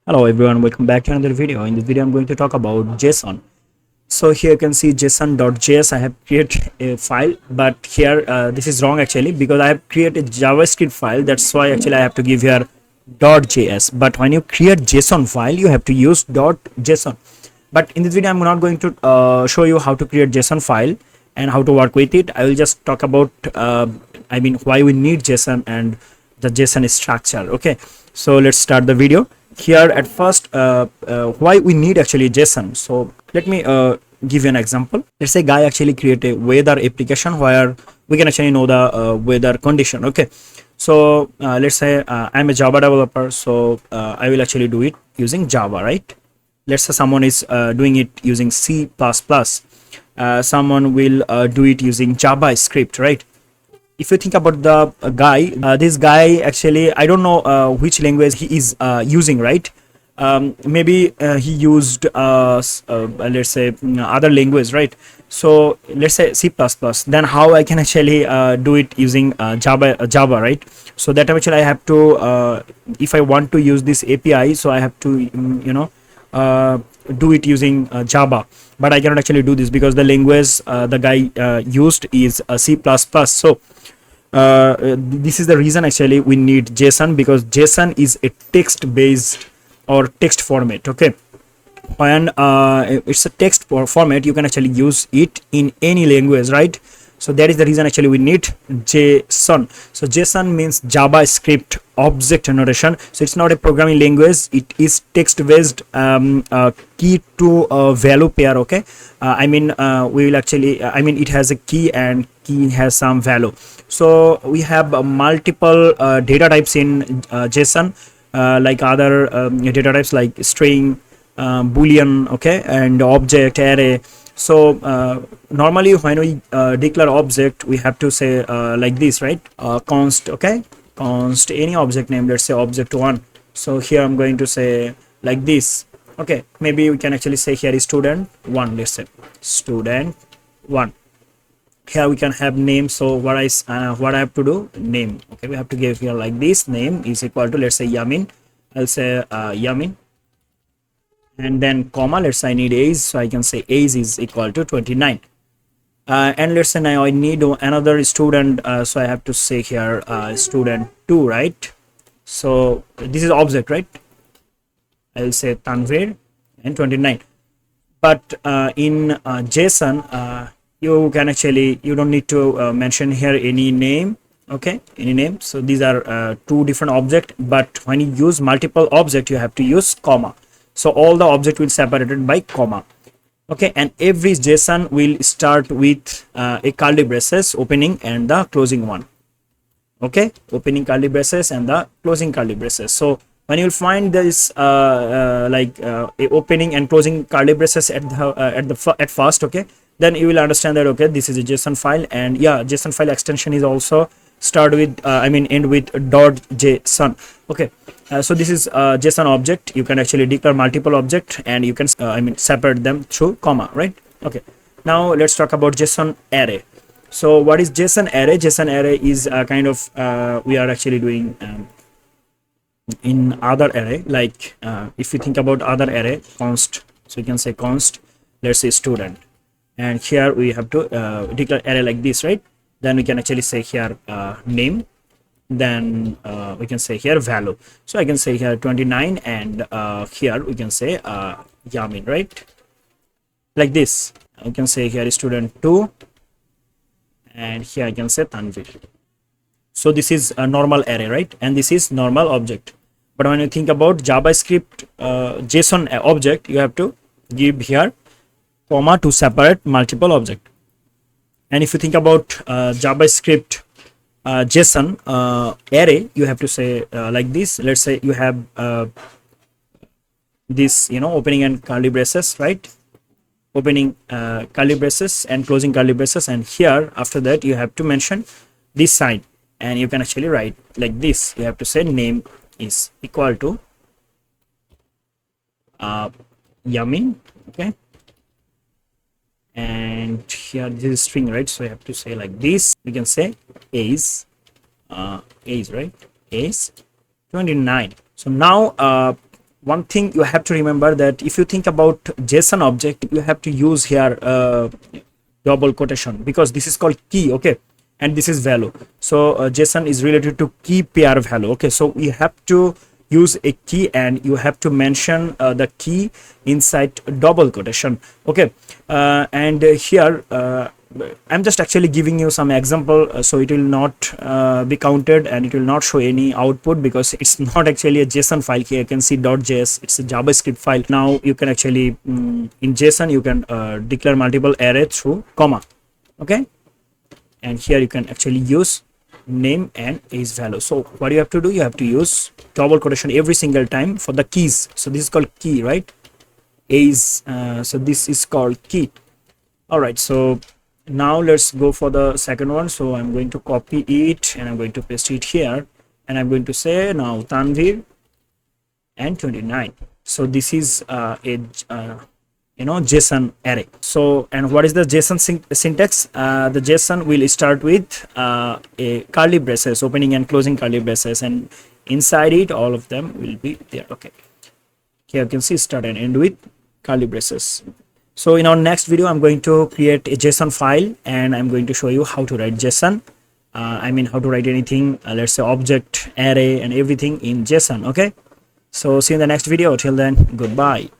Hello everyone, welcome back to another video. In this video I'm going to talk about JSON. So here you can see json.js. I have created a file, but here this is wrong actually, because I have created a JavaScript file. That's why actually I have to give here .js. But when you create JSON file, you have to use .json. But in this video I'm not going to show you how to create JSON file and how to work with it. I will just talk about why we need JSON and the JSON structure. Okay, so let's start the video. Here at first, why we need actually JSON. So let me give you an example. Let's say guy actually create a weather application where we can actually know the weather condition. Okay, so let's say I'm a Java developer, so I will actually do it using Java, right? Let's say someone is doing it using C++. Someone will do it using JavaScript, right? If you think about the guy, this guy actually, I don't know which language he is using, right? Maybe he used let's say other language, right? So let's say C++. Then how I can actually do it using Java, right? So that actually I have to if I want to use this API, so I have to do it using Java. But I cannot actually do this because the language the guy used is C++. So this is the reason actually we need JSON, because JSON is a text based or text format. Okay, when it's a text format, you can actually use it in any language, right? So that is the reason actually we need JSON. So JSON means JavaScript Object Notation. So it's not a programming language, it is text based key to value pair. Okay, we will actually it has a key and key has some value. So we have multiple data types in JSON, like other data types like string, boolean, okay, and object, array. So normally when we declare object, we have to say like this, right? Const, okay, const any object name, let's say object1. So here I'm going to say like this. Okay, maybe we can actually say here is student1. Let's say student1. Here we can have name. So what I have to do, name. Okay, we have to give here like this, name is equal to, let's say Yamin. I'll say Yamin, and then comma, let's say I need age, so I can say age is equal to 29. And let's say now I need another student, so I have to say here student2, right? So this is object, right? I'll say Tanvir and 29. But in JSON, you can actually, you don't need to mention here any name. Okay, any name. So these are two different objects, but when you use multiple objects, you have to use comma. So all the object will separated by comma. Okay, and every JSON will start with a curly braces opening and the closing one. Okay, opening curly braces and the closing curly braces. So when you will find this a opening and closing curly braces at first, okay, then you will understand that okay, this is a JSON file. And yeah, JSON file extension is also start with end with .json. Okay, so this is JSON object. You can actually declare multiple object and you can separate them through comma, right? Okay, now let's talk about JSON array. So what is JSON array? JSON array is kind of we are actually doing in other array, like if you think about other array, const. So you can say const, let's say student, and here we have to declare array like this, right? Then we can actually say here name, then we can say here value. So I can say here 29, and here we can say Yamin, right? Like this. I can say here student2, and here I can say Tanvir. So this is a normal array, right? And this is normal object. But when you think about JavaScript JSON object, you have to give here comma to separate multiple object. And if you think about JavaScript JSON array, you have to say like this. Let's say you have this, opening and curly braces, right? Opening curly braces and closing curly braces, and here after that you have to mention this sign, and you can actually write like this. You have to say name is equal to Yamin, okay, and here this is string, right? So you have to say like this. We can say age, right? Age 29. So now one thing you have to remember, that if you think about JSON object, you have to use here double quotation, because this is called key, okay, and this is value. So JSON is related to key pair value, okay. So we have to use a key, and you have to mention the key inside double quotation, okay. And here I'm just actually giving you some example, so it will not be counted, and it will not show any output, because it's not actually a JSON file. Here you can see .js, it's a JavaScript file. Now you can actually in JSON you can declare multiple array through comma, okay, and here you can actually use name and age value. So what you have to do, you have to use double quotation every single time for the keys. So this is called key, right? Age, so this is called key. All right, so now let's go for the second one. So I'm going to copy it and I'm going to paste it here, and I'm going to say now Tanvir and 29. So this is a JSON array. So, and what is the JSON syntax? The JSON will start with a curly braces, opening and closing curly braces, and inside it all of them will be there, okay. Here you can see start and end with curly braces. So in our next video, I'm going to create a JSON file, and I'm going to show you how to write JSON. I mean how to write anything, let's say object, array, and everything in JSON, okay. So see you in the next video. Till then, goodbye.